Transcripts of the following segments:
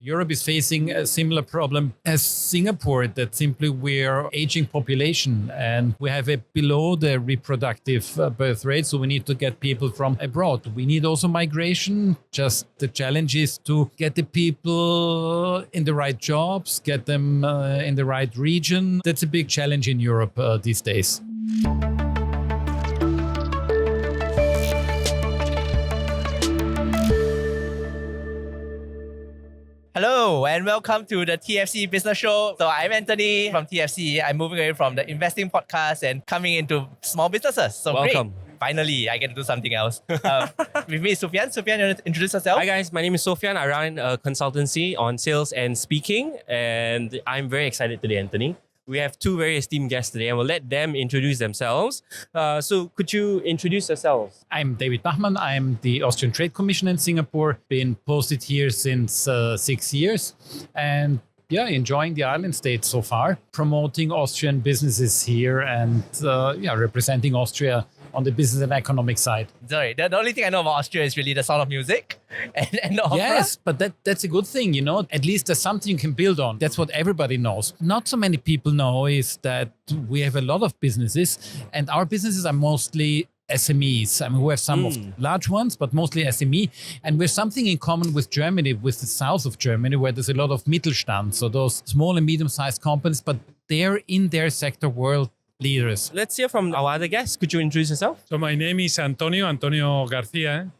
Europe is facing a similar problem as Singapore, that simply we're aging population and we have a below the reproductive birth rate. So we need to get people from abroad. We need also migration. Just the challenge is to get the people in the right jobs, get them in the right region. That's a big challenge in Europe these days. Hello and welcome to the TFC Business Show. So I'm Anthony from TFC. I'm moving away from the investing podcast and coming into small businesses. So welcome. Great. Finally, I get to do something else. With me is Sufyan. Sufyan, you want to introduce yourself? Hi guys, my name is Sufyan. I run a consultancy on sales and speaking, and I'm very excited today, Anthony. We have two very esteemed guests today and we'll let them introduce themselves. So could you introduce yourselves? I'm David Bachmann. I'm the Austrian Trade Commissioner in Singapore. Been posted here since 6 years. And enjoying the island state so far. Promoting Austrian businesses here and representing Austria on the business and economic side. Sorry, the only thing I know about Austria is really the sound of music and the opera. Yes, but that's a good thing, you know. At least there's something you can build on. That's what everybody knows. Not so many people know is that we have a lot of businesses and our businesses are mostly SMEs. I mean, we have some of large ones, but mostly SME. And we have something in common with Germany, with the south of Germany, where there's a lot of Mittelstand. So those small and medium-sized companies, but they're in their sector world leaders. Let's hear from our other guests. Could you introduce yourself? So my name is Antonio Garcia.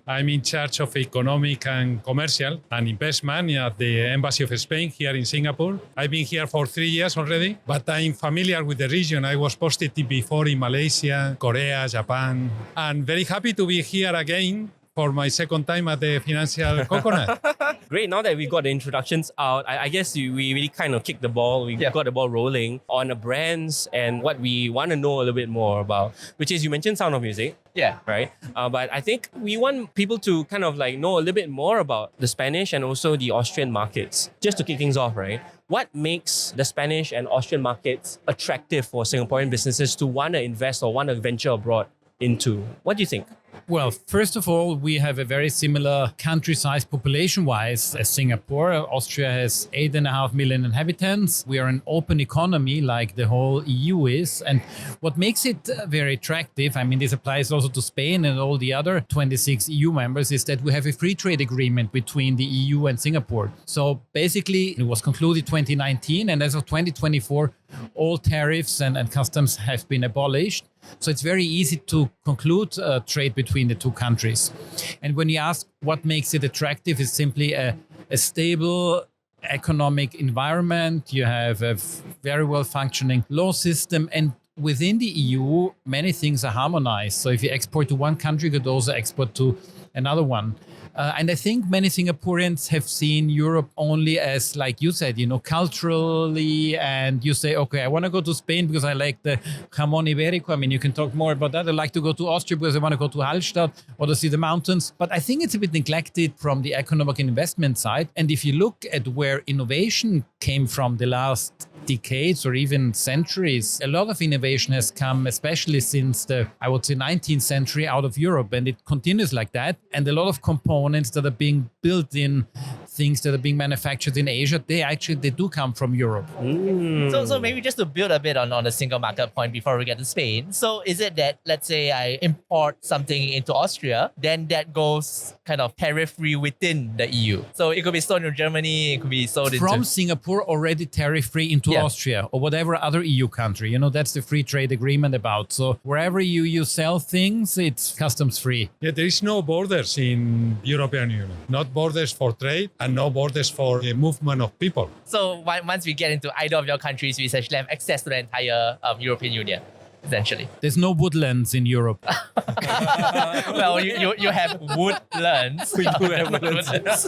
I'm in charge of economic and commercial and investment at the Embassy of Spain here in Singapore. I've been here for 3 years already, but I'm familiar with the region. I was posted before in Malaysia, Korea, Japan, and very happy to be here again for my second time at the Financial Coconut. Great, now that we got the introductions out, I guess we really kind of kicked the ball. We got the ball rolling on the brands and what we want to know a little bit more about, which is you mentioned Sound of Music. Yeah. Right? But I think we want people to kind of like know a little bit more about the Spanish and also the Austrian markets. Just to kick things off, right? What makes the Spanish and Austrian markets attractive for Singaporean businesses to want to invest or want to venture abroad into? What do you think? Well, first of all, we have a very similar country size population-wise as Singapore. Austria has 8.5 million inhabitants. We are an open economy like the whole EU is. And what makes it very attractive, I mean, this applies also to Spain and all the other 26 EU members, is that we have a free trade agreement between the EU and Singapore. So basically, it was concluded 2019, and as of 2024, all tariffs and customs have been abolished. So it's very easy to conclude trade between the two countries. And when you ask what makes it attractive, it's simply a stable economic environment. You have a very well functioning law system, and within the EU, many things are harmonized. So if you export to one country, you could also export to another one. And I think many Singaporeans have seen Europe only as, like you said, you know, culturally, and you say, okay, I want to go to Spain because I like the jamón ibérico. I mean, you can talk more about that. I like to go to Austria because I want to go to Hallstatt or to see the mountains. But I think it's a bit neglected from the economic and investment side. And if you look at where innovation came from the last decades or even centuries, a lot of innovation has come, especially since the, I would say, 19th century out of Europe, and it continues like that. And a lot of components that are being built in things that are being manufactured in Asia, they do come from Europe. So maybe just to build a bit on the single market point before we get to Spain. So is it that, let's say I import something into Austria, then that goes kind of tariff-free within the EU? So it could be sold in Germany, it could be sold from Singapore already tariff-free into Austria or whatever other EU country. You know, that's the free trade agreement about. So wherever you sell things, it's customs free. Yeah, there is no borders in European Union. Not borders for trade and no borders for the movement of people. So once we get into either of your countries, we essentially have access to the entire European Union, essentially. There's no woodlands in Europe. Well, you have woodlands. We do have woodlands.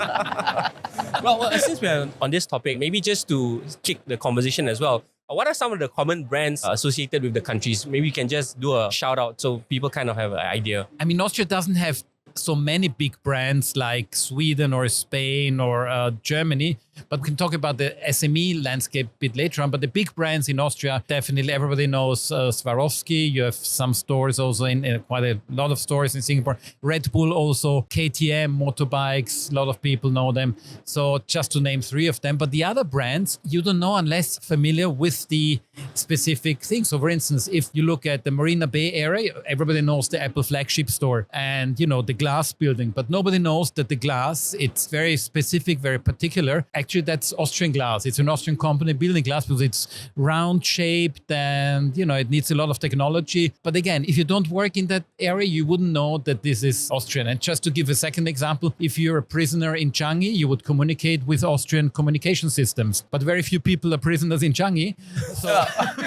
Well, since we're on this topic, maybe just to kick the conversation as well, what are some of the common brands associated with the countries? Maybe you can just do a shout out so people kind of have an idea. I mean, Austria doesn't have so many big brands like Sweden or Spain or Germany. But we can talk about the SME landscape a bit later on. But the big brands in Austria, definitely everybody knows Swarovski. You have some stores also in quite a lot of stores in Singapore. Red Bull also, KTM, motorbikes, a lot of people know them. So just to name three of them. But the other brands, you don't know unless familiar with the specific things. So for instance, if you look at the Marina Bay area, everybody knows the Apple flagship store and, you know, the glass building. But nobody knows that the glass, it's very specific, very particular. Actually, that's Austrian glass. It's an Austrian company building glass because it's round shaped and, you know, it needs a lot of technology. But again, if you don't work in that area, you wouldn't know that this is Austrian. And just to give a second example, if you're a prisoner in Changi, you would communicate with Austrian communication systems. But very few people are prisoners in Changi. So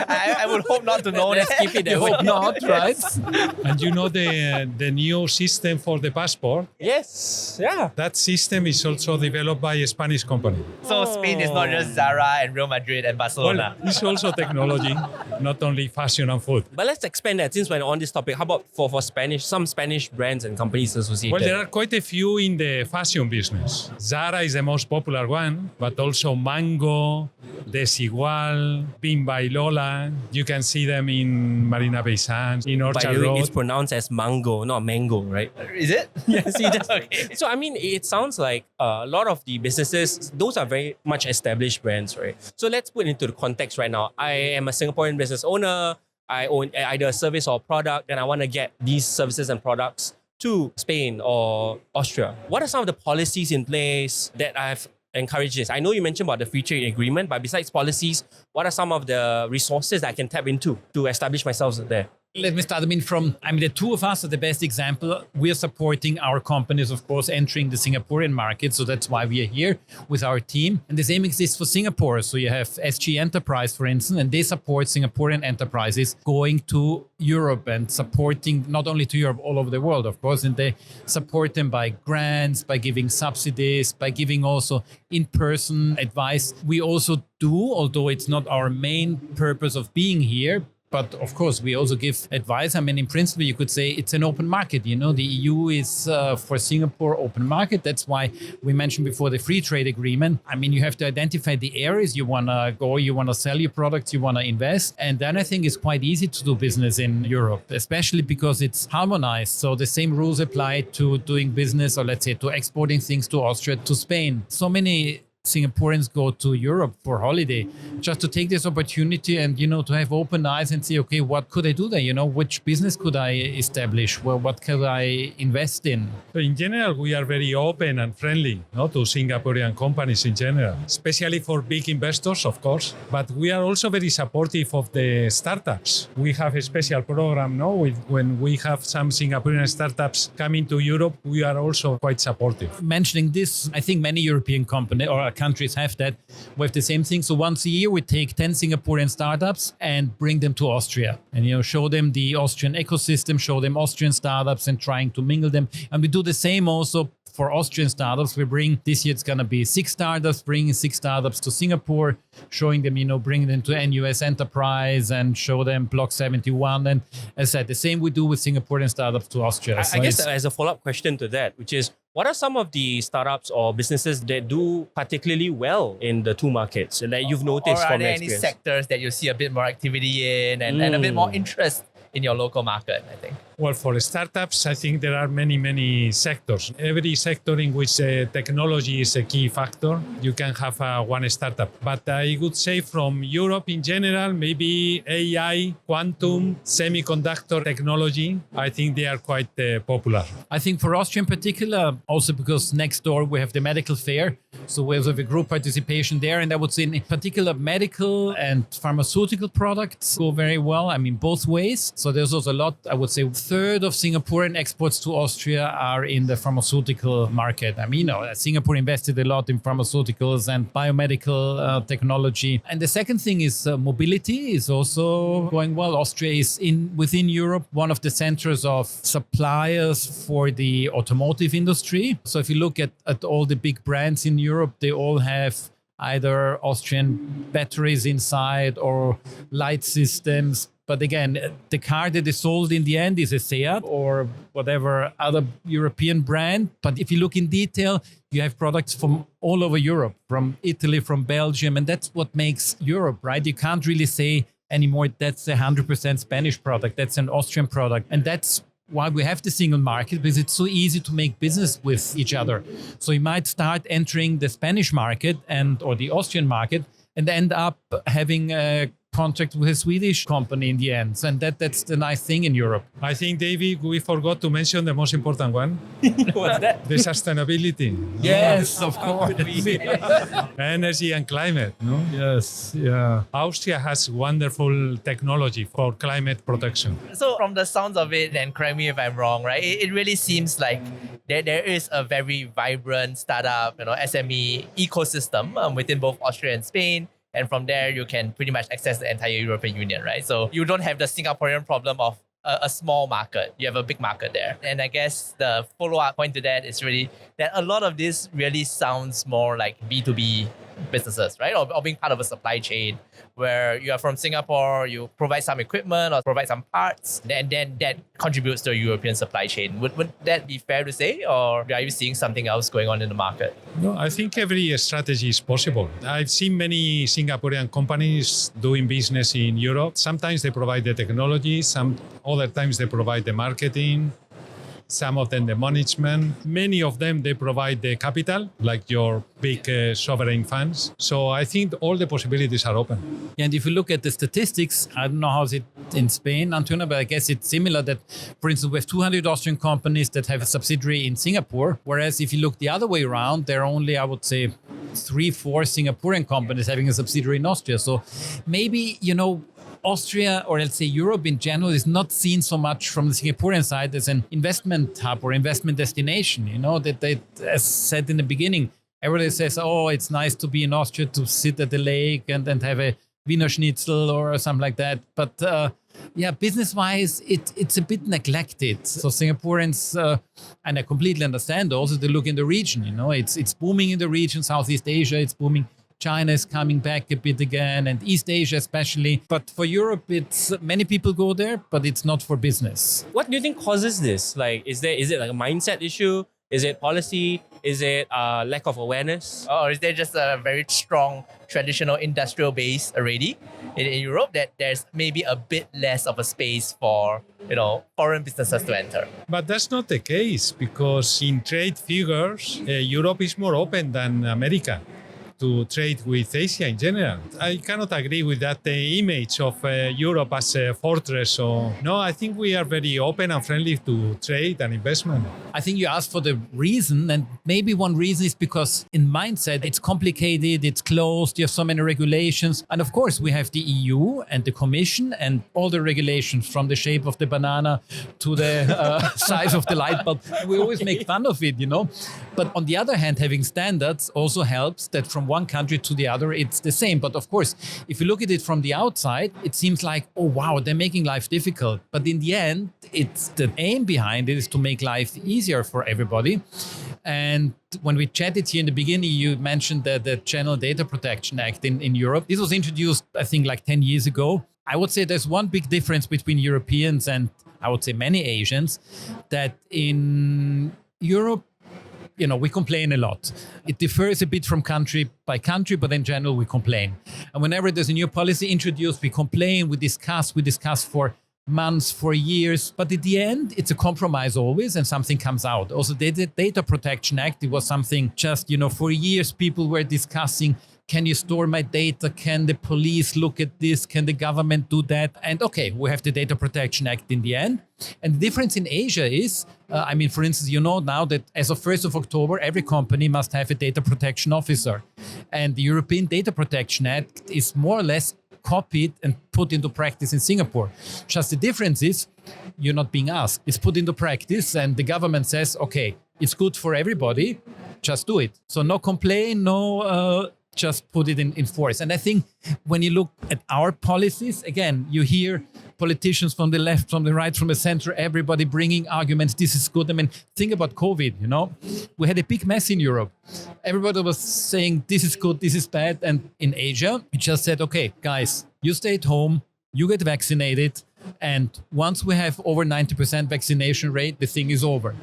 I would hope not to know that. Keep it that you way. hope not, right? And you know the new system for the passport? Yes. Yeah. That system is also developed by a Spanish company. So Spain is not just Zara and Real Madrid and Barcelona. Well, it's also technology, not only fashion and food. But let's expand that since we're on this topic. How about for Spanish, some Spanish brands and companies associated? Well, there are quite a few in the fashion business. Zara is the most popular one, but also Mango, Desigual, Bimba y Lola. You can see them in Marina Bay Sands, in By Orchard the way, Road. it's pronounced as mango, not mango, right? Is it? Yeah, see, that's Okay. So, I mean, it sounds like a lot of the businesses, those are very much established brands, right? So, let's put into the context right now. I am a Singaporean business owner. I own either a service or product, and I want to get these services and products to Spain or Austria. What are some of the policies in place that I've encouraged this? I know you mentioned about the free trade agreement, but besides policies, what are some of the resources that I can tap into to establish myself there? Let me start. The two of us are the best example. We are supporting our companies, of course, entering the Singaporean market. So that's why we are here with our team. And the same exists for Singapore. So you have SG Enterprise, for instance, and they support Singaporean enterprises going to Europe and supporting not only to Europe, all over the world, of course. And they support them by grants, by giving subsidies, by giving also in-person advice. We also do, although it's not our main purpose of being here, but of course, we also give advice. In principle, you could say it's an open market. You know, the EU is for Singapore open market. That's why we mentioned before the free trade agreement. You have to identify the areas you want to go, you want to sell your products, you want to invest. And then I think it's quite easy to do business in Europe, especially because it's harmonized. So the same rules apply to doing business, or let's say to exporting things to Austria, to Spain. So many Singaporeans go to Europe for holiday just to take this opportunity and, to have open eyes and see, okay, what could I do there? Which business could I establish? Well, what could I invest in? So in general, we are very open and friendly to Singaporean companies in general, especially for big investors, of course. But we are also very supportive of the startups. We have a special program when we have some Singaporean startups coming to Europe, we are also quite supportive. Mentioning this, I think many European companies or countries have that. We have the same thing. So once a year, we take 10 Singaporean startups and bring them to Austria and, show them the Austrian ecosystem, show them Austrian startups and trying to mingle them. And we do the same also for Austrian startups. This year it's going to be 6 startups, bringing 6 startups to Singapore, showing them, bringing them to NUS Enterprise and show them Block 71. And as I said, the same we do with Singaporean startups to Austria. I guess as a follow-up question to that, which is, what are some of the startups or businesses that do particularly well in the two markets that you've noticed or from are there your any experience? sectors that you see a bit more activity in and a bit more interest in your local market, I think? Well, for startups, I think there are many, many sectors. Every sector in which technology is a key factor, you can have one startup. But I would say from Europe in general, maybe AI, quantum, semiconductor technology, I think they are quite popular. I think for Austria in particular, also because next door we have the medical fair. So we have a group participation there. And I would say in particular, medical and pharmaceutical products go very well. Both ways. So there's also a lot, I would say, third of Singaporean exports to Austria are in the pharmaceutical market. Singapore invested a lot in pharmaceuticals and biomedical technology. And the second thing is mobility is also going well. Austria is within Europe, one of the centers of suppliers for the automotive industry. So if you look at all the big brands in Europe, they all have either Austrian batteries inside or light systems, But again, the car that is sold in the end is a Seat or whatever other European brand. But if you look in detail, you have products from all over Europe, from Italy, from Belgium, and that's what makes Europe, right? You can't really say anymore that's a 100% Spanish product, that's an Austrian product. And that's why we have the single market, because it's so easy to make business with each other. So you might start entering the Spanish market or the Austrian market and end up having a contract with a Swedish company in the end. And that's the nice thing in Europe. I think, David, we forgot to mention the most important one. What's that? The sustainability. Yes, of course. Energy and climate. No? Yes, yeah. Austria has wonderful technology for climate protection. So from the sounds of it, and correct me if I'm wrong, right? It really seems like there is a very vibrant startup, SME ecosystem within both Austria and Spain. And from there, you can pretty much access the entire European Union, right? So you don't have the Singaporean problem of a small market. You have a big market there. And I guess the follow-up point to that is really that a lot of this really sounds more like B2B businesses, right? Or being part of a supply chain where you are from Singapore, you provide some equipment or provide some parts, and then that contributes to a European supply chain. Would that be fair to say? Or are you seeing something else going on in the market? No, I think every strategy is possible. I've seen many Singaporean companies doing business in Europe. Sometimes they provide the technology, some other times they provide the marketing, some of them the management. Many of them, they provide the capital, like your big sovereign funds. So I think all the possibilities are open. And if you look at the statistics, I don't know how's it in Spain, Antonio, but I guess it's similar that, for instance, we have 200 Austrian companies that have a subsidiary in Singapore. Whereas if you look the other way around, there are only, I would say, 3-4 Singaporean companies having a subsidiary in Austria. So maybe, Austria, or let's say Europe in general, is not seen so much from the Singaporean side as an investment hub or investment destination. That they, as said in the beginning, everybody says, oh, it's nice to be in Austria, to sit at the lake and have a Wiener Schnitzel or something like that. But business-wise, it's a bit neglected. So Singaporeans, and I completely understand also, they look in the region, it's booming in the region, Southeast Asia, it's booming. China is coming back a bit again, and East Asia especially. But for Europe, it's many people go there, but it's not for business. What do you think causes this? Like, is it like a mindset issue? Is it policy? Is it lack of awareness? Or is there just a very strong traditional industrial base already in Europe that there's maybe a bit less of a space for foreign businesses to enter? But that's not the case, because in trade figures, Europe is more open than America to trade with Asia in general. I cannot agree with that image of Europe as a fortress. No, I think we are very open and friendly to trade and investment. I think you asked for the reason, and maybe one reason is because in mindset, it's complicated, it's closed, you have so many regulations. And of course, we have the EU and the Commission and all the regulations, from the shape of the banana to the size of the light bulb. We always make fun of it, But on the other hand, having standards also helps that from one country to the other, it's the same. But of course, if you look at it from the outside, it seems like, oh, wow, they're making life difficult. But in the end, it's the aim behind it is to make life easier for everybody. And when we chatted here in the beginning, you mentioned the Channel Data Protection Act in Europe. This was introduced, I think, like 10 years ago. I would say there's one big difference between Europeans and, I would say, many Asians, that in Europe, we complain a lot. It differs a bit from country by country, but in general, we complain. And whenever there's a new policy introduced, we complain, we discuss for months, for years. But at the end, it's a compromise always, and something comes out. Also, the Data Protection Act, it was something just, for years, people were discussing, can you store my data? Can the police look at this? Can the government do that? And okay, we have the Data Protection Act in the end. And the difference in Asia is, for instance, now that as of 1st of October, every company must have a data protection officer. And the European Data Protection Act is more or less copied and put into practice in Singapore. Just the difference is you're not being asked. It's put into practice and the government says, okay, it's good for everybody, just do it. So no complaint, just put it in force. And I think when you look at our policies, again, you hear politicians from the left, from the right, from the center, everybody bringing arguments, this is good. Think about COVID, We had a big mess in Europe. Everybody was saying, this is good, this is bad. And in Asia, we just said, okay, guys, you stay at home, you get vaccinated, and once we have over 90% vaccination rate, the thing is over.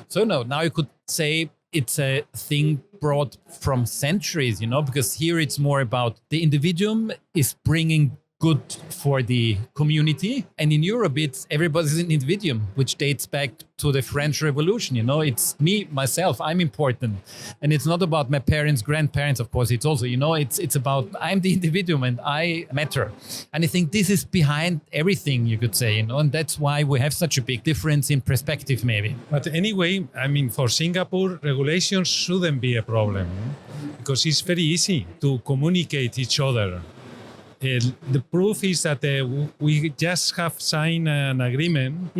So no, now you could say it's a thing brought from centuries, because here it's more about the individuum is bringing good for the community. And in Europe, it's everybody's an individuum, which dates back to the French Revolution. It's me, myself, I'm important. And it's not about my parents, grandparents, of course. It's also, it's about I'm the individuum and I matter. And I think this is behind everything, you could say, and that's why we have such a big difference in perspective, maybe. But anyway, for Singapore, regulations shouldn't be a problem because it's very easy to communicate each other. The proof is that we just have signed an agreement,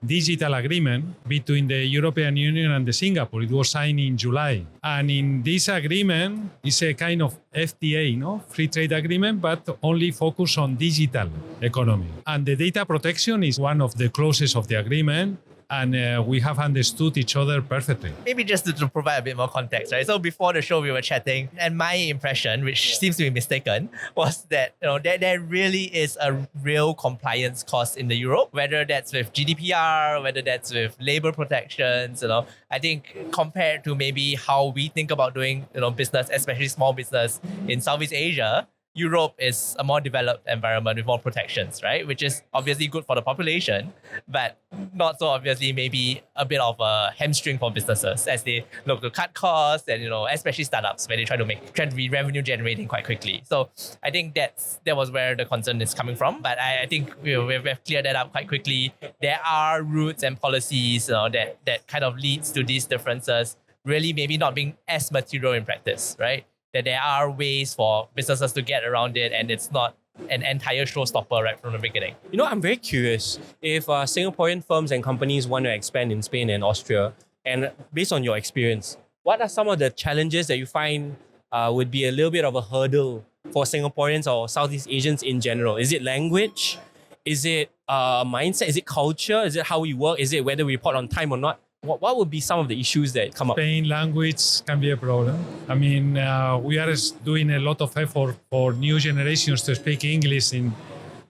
digital agreement, between the European Union and the Singapore. It was signed in July. And in this agreement, it's a kind of FTA, free trade agreement, but only focus on digital economy. And the data protection is one of the clauses of the agreement. And we have understood each other perfectly. Maybe just to provide a bit more context, right? So before the show, we were chatting, and my impression, which seems to be mistaken, was that there really is a real compliance cost in the Europe, whether that's with GDPR, whether that's with labor protections. I think compared to maybe how we think about doing business, especially small business in Southeast Asia, Europe is a more developed environment with more protections, right? Which is obviously good for the population, but not so obviously maybe a bit of a hamstring for businesses as they look to cut costs and, especially startups where they try to be revenue generating quite quickly. So I think that was where the concern is coming from. But I think we've cleared that up quite quickly. There are routes and policies that kind of leads to these differences really maybe not being as material in practice, right? That there are ways for businesses to get around it and it's not an entire showstopper right from the beginning. I'm very curious if Singaporean firms and companies want to expand in Spain and Austria, and based on your experience, what are some of the challenges that you find would be a little bit of a hurdle for Singaporeans or Southeast Asians in general? Is it language? Is it mindset? Is it culture? Is it how we work? Is it whether we report on time or not? What would be some of the issues that come up? Spain language can be a problem. We are doing a lot of effort for new generations to speak English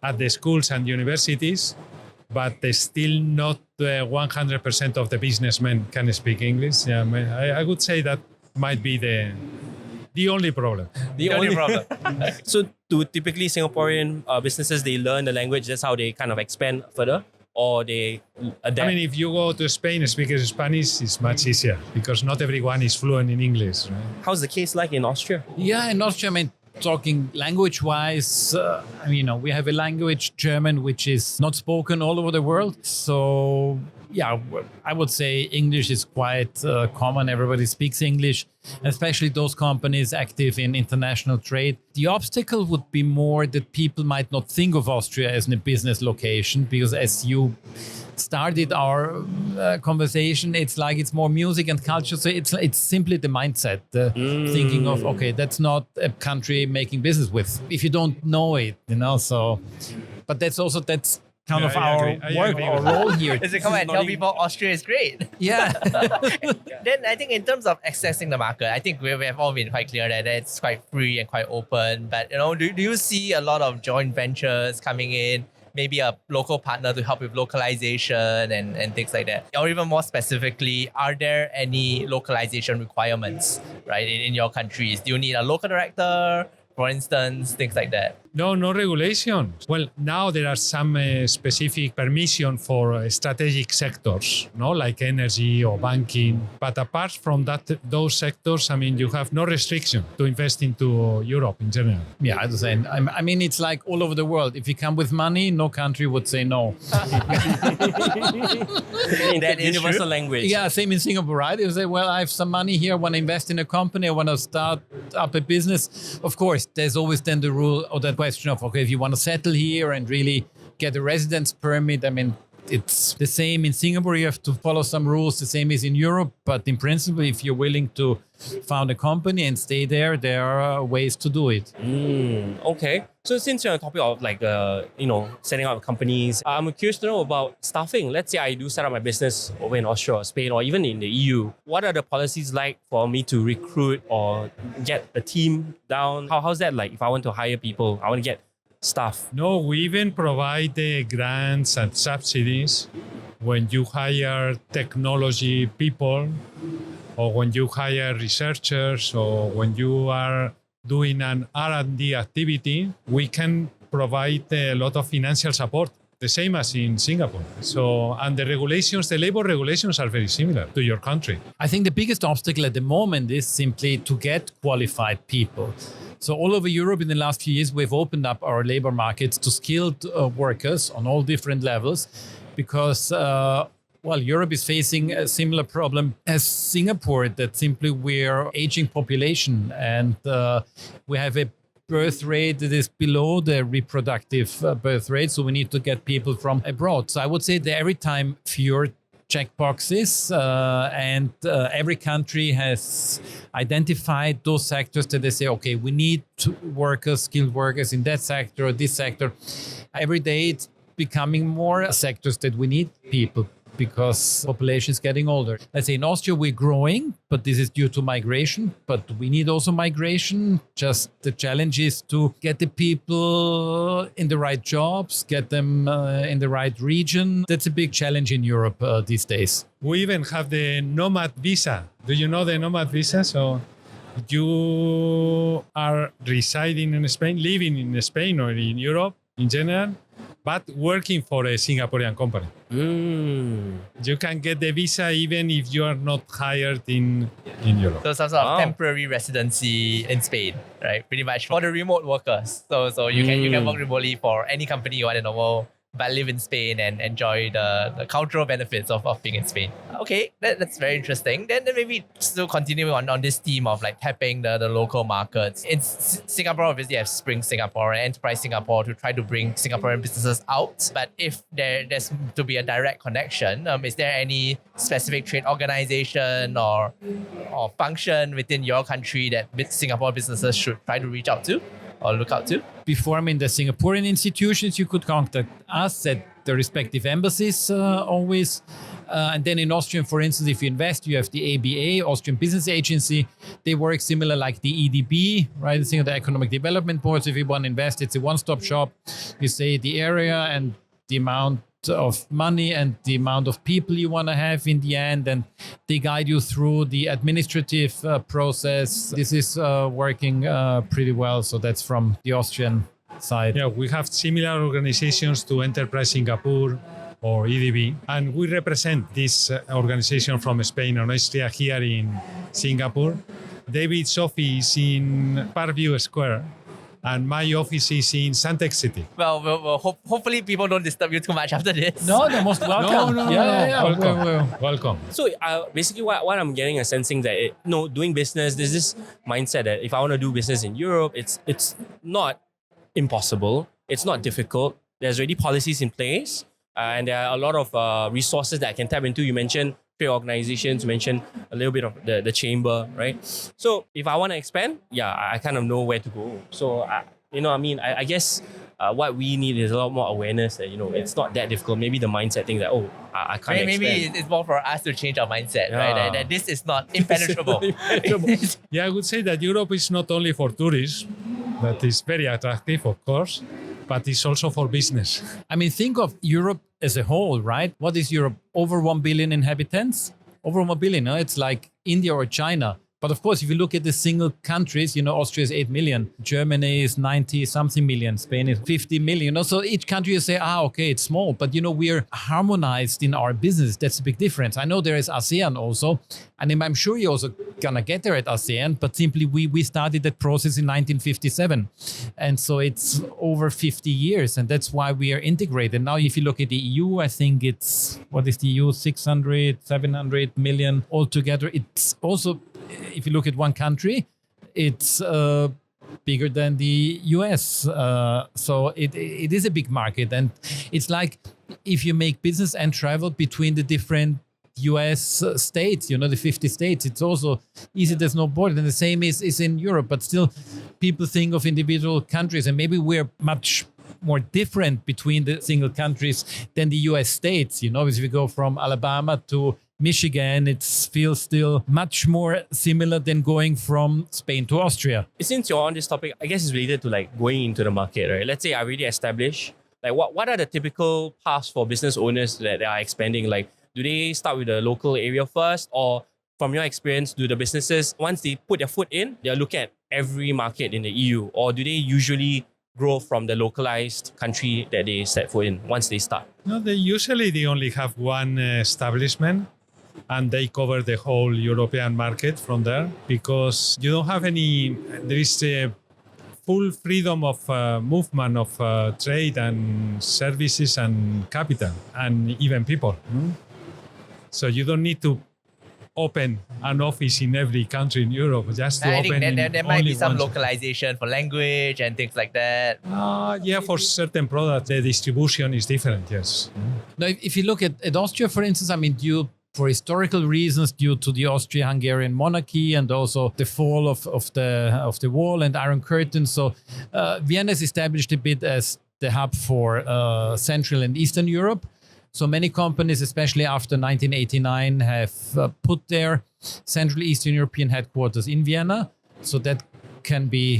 at the schools and universities, but still not 100% of the businessmen can speak English. I would say that might be the only problem. The only problem. So do typically Singaporean businesses, they learn the language, that's how they kind of expand further? Or they adapt? If you go to Spain, speaking Spanish is much easier because not everyone is fluent in English. Right? How's the case like in Austria? Yeah, in Austria, talking language-wise, we have a language, German, which is not spoken all over the world. So, yeah, I would say English is quite common. Everybody speaks English, especially those companies active in international trade. The obstacle would be more that people might not think of Austria as a business location because as you started our conversation, it's like it's more music and culture. So it's simply the mindset, thinking of, okay, that's not a country making business with if you don't know it, so. But that's kind of our work, our role here. Is it come and tell people Austria is great? Yeah. Then I think in terms of accessing the market, I think we have all been quite clear that it's quite free and quite open. But do you see a lot of joint ventures coming in? Maybe a local partner to help with localization and things like that? Or even more specifically, are there any localization requirements, right, in your countries? Do you need a local director, for instance, things like that? No regulation. Well, now there are some specific permission for strategic sectors, like energy or banking. But apart from those sectors, you have no restriction to invest into Europe in general. Yeah, I understand. It's like all over the world. If you come with money, no country would say no. That is universal language. Yeah, same in Singapore, right? You say, well, I have some money here. I want to invest in a company. I want to start up a business. Of course, there's always then the rule or that question of, okay, if you want to settle here and really get a residence permit, it's the same in Singapore. You have to follow some rules, the same as in Europe. But in principle, if you're willing to found a company and stay there are ways to do it. Okay. So since you're on the topic of setting up companies, I'm curious to know about staffing. Let's say I do set up my business over in Austria or Spain or even in the EU. What are the policies like for me to recruit or get a team down? How's that like if I want to hire people? I want to get staff? No, we even provide grants and subsidies when you hire technology people, or when you hire researchers, or when you are doing an R&D activity. We can provide a lot of financial support, the same as in Singapore. So, and the regulations, the labor regulations are very similar to your country. I think the biggest obstacle at the moment is simply to get qualified people. So all over Europe in the last few years, we've opened up our labor markets to skilled workers on all different levels because, Europe is facing a similar problem as Singapore, that simply we're aging population and we have a birth rate that is below the reproductive birth rate. So we need to get people from abroad. So I would say that every time fewer checkboxes and every country has identified those sectors that they say, okay, we need workers, skilled workers in that sector or this sector. Every day it's becoming more sectors that we need people because population is getting older. Let's say in Austria, we're growing, but this is due to migration. But we need also migration. Just the challenge is to get the people in the right jobs, get them in the right region. That's a big challenge in Europe these days. We even have the nomad visa. Do you know the nomad visa? So you are residing in Spain, living in Spain or in Europe in general, but working for a Singaporean company. You can get the visa even if you are not hired in Europe. So some sort of temporary residency in Spain, right? Pretty much for the remote workers. So you can work remotely for any company you want in the world, but live in Spain and enjoy the cultural benefits of being in Spain. Okay, that's very interesting. Then maybe still continue on this theme of like tapping the local markets. In Singapore, obviously, you have Spring Singapore and Enterprise Singapore to try to bring Singaporean businesses out. But if there's to be a direct connection, is there any specific trade organization or function within your country that Singapore businesses should try to reach out to or look out to? Before, the Singaporean institutions, you could contact us at the respective embassies always. And then in Austrian, for instance, if you invest, you have the ABA, Austrian Business Agency. They work similar like the EDB, right? The Economic Development Board. So if you want to invest, it's a one-stop shop. You say the area and the amount of money and the amount of people you want to have in the end, and they guide you through the administrative process. This is working pretty well. So that's from the Austrian side. Yeah, we have similar organizations to Enterprise Singapore or EDB, and we represent this organization from Spain and Austria here in Singapore. David's office in Parkview Square, and my office is in Suntec City. Well, hopefully people don't disturb you too much after this. No, they're most welcome. No. Welcome. So basically what I'm getting a sensing that doing business, there's this mindset that if I want to do business in Europe, it's not impossible. It's not difficult. There's already policies in place. And there are a lot of resources that I can tap into. You mentioned trade organizations, you mentioned a little bit of the chamber, right? So if I want to expand, I kind of know where to go. So, I guess what we need is a lot more awareness that, it's not that difficult. Maybe the mindset thing that, I can't expand. Maybe it's more for us to change our mindset, right? That this is not impenetrable. Yeah, I would say that Europe is not only for tourists, that is very attractive, of course, but it's also for business. Think of Europe as a whole, right? What is Europe? Over 1 billion inhabitants? Over 1 billion, it's like India or China. But of course, if you look at the single countries, Austria is 8 million, Germany is 90 something million, Spain is 50 million. So each country you say, okay, it's small, but we're harmonized in our business. That's a big difference. I know there is ASEAN also, and I'm sure you're also gonna get there at ASEAN, but simply we started that process in 1957. And so it's over 50 years, and that's why we are integrated. Now, if you look at the EU, I think it's, what is the EU, 600, 700 million altogether. It's also, if you look at one country, it's bigger than the US. So it is a big market. And it's like if you make business and travel between the different US states, the 50 states, it's also easy. There's no border. And the same is in Europe. But still, people think of individual countries. And maybe we're much more different between the single countries than the US states. If we go from Alabama to Michigan, it feels still much more similar than going from Spain to Austria. Since you're on this topic, I guess it's related to like going into the market, right? Let's say I already established, like what are the typical paths for business owners that are expanding? Like, do they start with the local area first, or from your experience, do the businesses, once they put their foot in, they'll look at every market in the EU, or do they usually grow from the localized country that they set foot in once they start? No, they only have one establishment, and they cover the whole European market from there, because you don't have there is a full freedom of movement of trade and services and capital and even people. So you don't need to open an office in every country in Europe, just to I open think in there might only be some one. localization for language and things like that. Yeah, for certain products, the distribution is different, yes. Now, if you look at Austria, for instance, I mean, for historical reasons, due to the Austria-Hungarian monarchy and also the fall of the wall and Iron Curtain, so Vienna is established a bit as the hub for Central and Eastern Europe. So many companies, especially after 1989, have put their Central Eastern European headquarters in Vienna. So that can be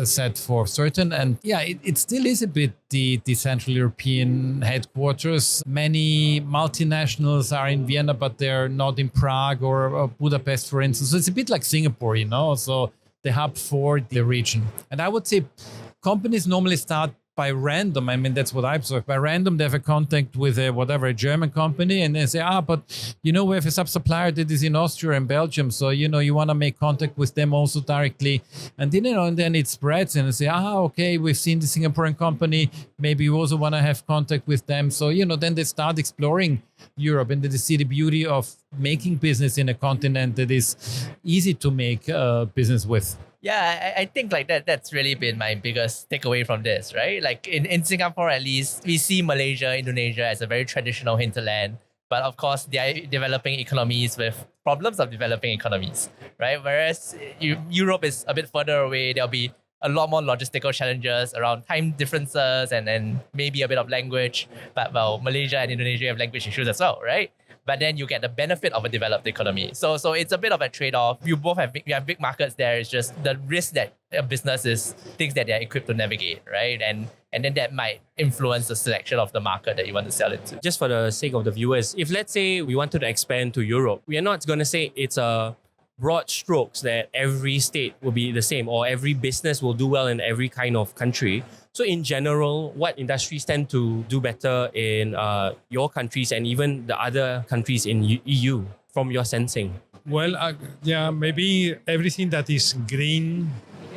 said for certain. And yeah, it still is a bit the Central European headquarters. Many multinationals are in Vienna, but they're not in Prague or Budapest, for instance. So it's a bit like Singapore, so the hub for the region. And I would say companies normally start by random. I mean, that's what I observed. By random, they have a contact with a German company, and they say, but we have a sub-supplier that is in Austria and Belgium. So, you want to make contact with them also directly. And then, and then it spreads, and they say, okay, we've seen the Singaporean company. Maybe you also want to have contact with them. So, then they start exploring Europe, and they see the beauty of making business in a continent that is easy to make business with. Yeah, I think like that's really been my biggest takeaway from this, right? Like in Singapore, at least, we see Malaysia, Indonesia as a very traditional hinterland. But of course, they are developing economies with problems of developing economies, right? Whereas Europe is a bit further away. There'll be a lot more logistical challenges around time differences and maybe a bit of language. But Malaysia and Indonesia have language issues as well, right? But then you get the benefit of a developed economy. So it's a bit of a trade-off. You have big markets there. It's just the risk that a business thinks that they're equipped to navigate, right? And then that might influence the selection of the market that you want to sell into. Just for the sake of the viewers, if let's say we wanted to expand to Europe, we are not going to say it's a broad strokes that every state will be the same or every business will do well in every kind of country. So in general, what industries tend to do better in your countries and even the other countries in EU from your sensing? Well, maybe everything that is green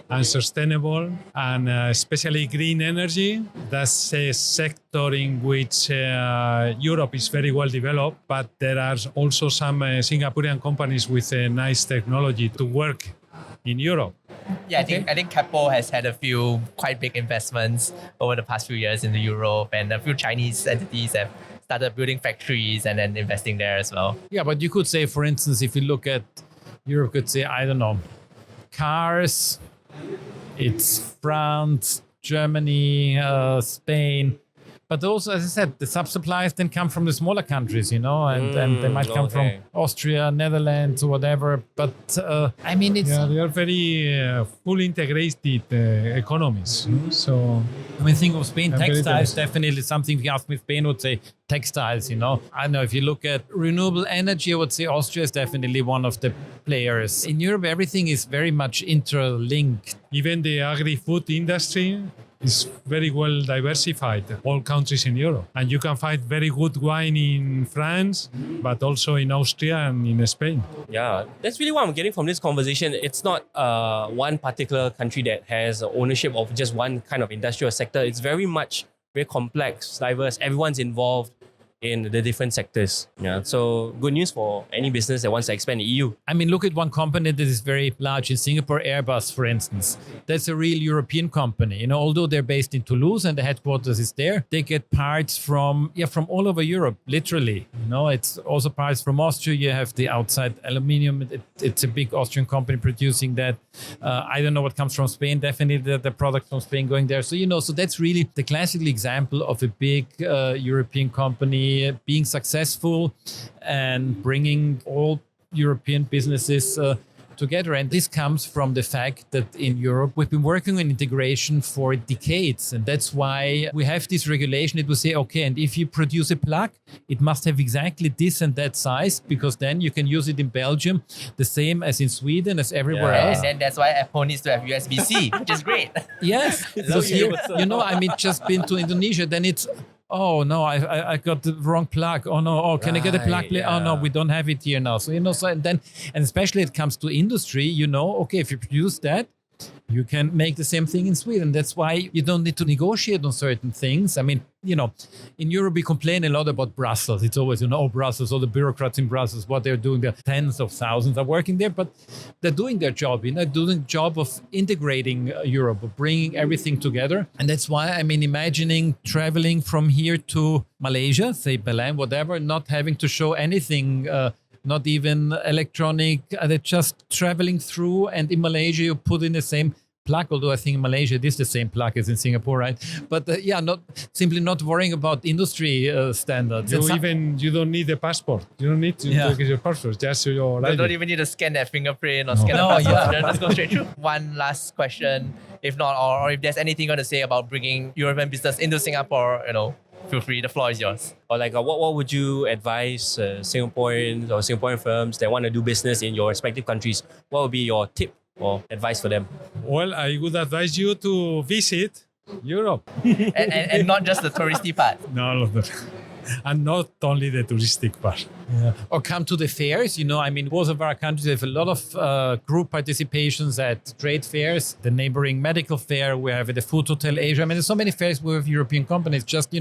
and sustainable, and especially green energy. That's a sector in which Europe is very well developed, but there are also some Singaporean companies with nice technology to work in Europe. Yeah, I think Keppel has had a few quite big investments over the past few years in Europe, and a few Chinese entities have started building factories and then investing there as well. Yeah, but you could say, for instance, if you look at Europe, could say, I don't know, cars, it's France, Germany, Spain. But also, as I said, the sub-suppliers then come from the smaller countries, and they might come from Austria, Netherlands, or whatever. But I mean, it's... Yeah, they are very fully integrated economies. So, I mean, think of Spain, textiles, definitely something. If you ask me, Spain would say textiles, I don't know, if you look at renewable energy, I would say Austria is definitely one of the players. In Europe, everything is very much interlinked. Even the agri-food industry is very well diversified, all countries in Europe. And you can find very good wine in France, but also in Austria and in Spain. Yeah, that's really what I'm getting from this conversation. It's not one particular country that has ownership of just one kind of industrial sector. It's very complex, diverse. Everyone's involved in the different sectors. Yeah, so good news for any business that wants to expand the EU. I mean, look at one company that is very large in Singapore, Airbus, for instance. That's a real European company. Although they're based in Toulouse and the headquarters is there, they get parts from all over Europe, literally. It's also parts from Austria. You have the outside aluminium. It's a big Austrian company producing that. I don't know what comes from Spain. Definitely the product from Spain going there. So, so that's really the classical example of a big European company company being successful and bringing all European businesses together. And this comes from the fact that in Europe, we've been working on integration for decades. And that's why we have this regulation. It will say, okay, and if you produce a plug, it must have exactly this and that size, because then you can use it in Belgium, the same as in Sweden, as everywhere else. And then that's why Apple needs to have USB-C, which is great. Yes. So here, just been to Indonesia, then it's, oh no, I got the wrong plug. Oh no, can I get a plug? Oh no, we don't have it here now. So, and especially it comes to industry, okay, if you produce that, you can make the same thing in Sweden. That's why you don't need to negotiate on certain things. I mean, in Europe, we complain a lot about Brussels. It's always, Brussels, all the bureaucrats in Brussels, what they're doing. There tens of thousands are working there, but they're doing their job, doing the job of integrating Europe, of bringing everything together. And that's why, imagining traveling from here to Malaysia, say Penang, whatever, not having to show anything, not even electronic, they're just traveling through, and in Malaysia you put in the same plug, although I think in Malaysia it is the same plug as in Singapore, right? But not worrying about industry standards. You don't need a passport. You don't need to get your passport, just your ID. You don't even need to scan that fingerprint or scan the passport. Just go straight through. One last question, if not, or if there's anything you want to say about bringing European business into Singapore, feel free, the floor is yours. Or what would you advise Singaporeans or Singaporean firms that want to do business in your respective countries? What would be your tip or advice for them? Well, I would advise you to visit Europe. and not just the touristy part. No, and not only the touristic part. Yeah. Or come to the fairs. Both of our countries have a lot of group participations at trade fairs. The neighboring medical fair, we have the Food Hotel Asia. There's so many fairs with European companies. Just,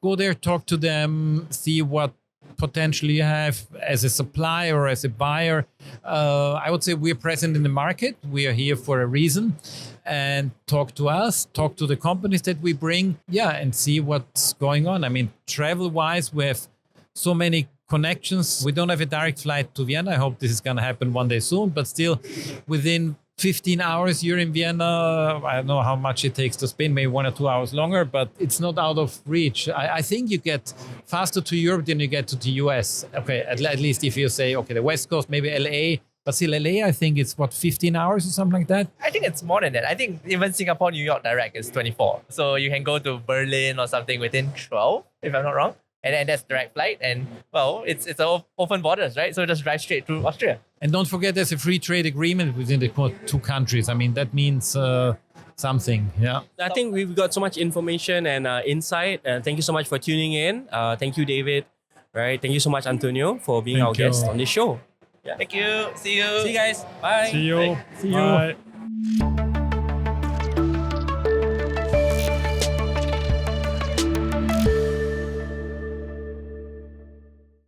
go there, talk to them, see what potentially you have as a supplier or as a buyer. I would say we're present in the market. We are here for a reason. And talk to us, talk to the companies that we bring, and see what's going on. Travel-wise, we have so many connections. We don't have a direct flight to Vienna. I hope this is going to happen one day soon, but still within 15 hours, you're in Vienna. I don't know how much it takes to Spain, maybe 1 or 2 hours longer, but it's not out of reach. I think you get faster to Europe than you get to the US. Okay, at least if you say, okay, the West Coast, maybe LA. But still, LA, I think it's 15 hours or something like that? I think it's more than that. I think even Singapore, New York direct is 24. So you can go to Berlin or something within 12, if I'm not wrong. And that's direct flight. And, it's open borders, right? So just drive straight to Austria. And don't forget, there's a free trade agreement within the two countries. That means something, yeah. I think we've got so much information and insight. Thank you so much for tuning in. Thank you, David. Right? Thank you so much, Antonio, for being our guest on this show. Yeah. Thank you. See you. See you guys. Bye. See you. Bye. See you. Bye.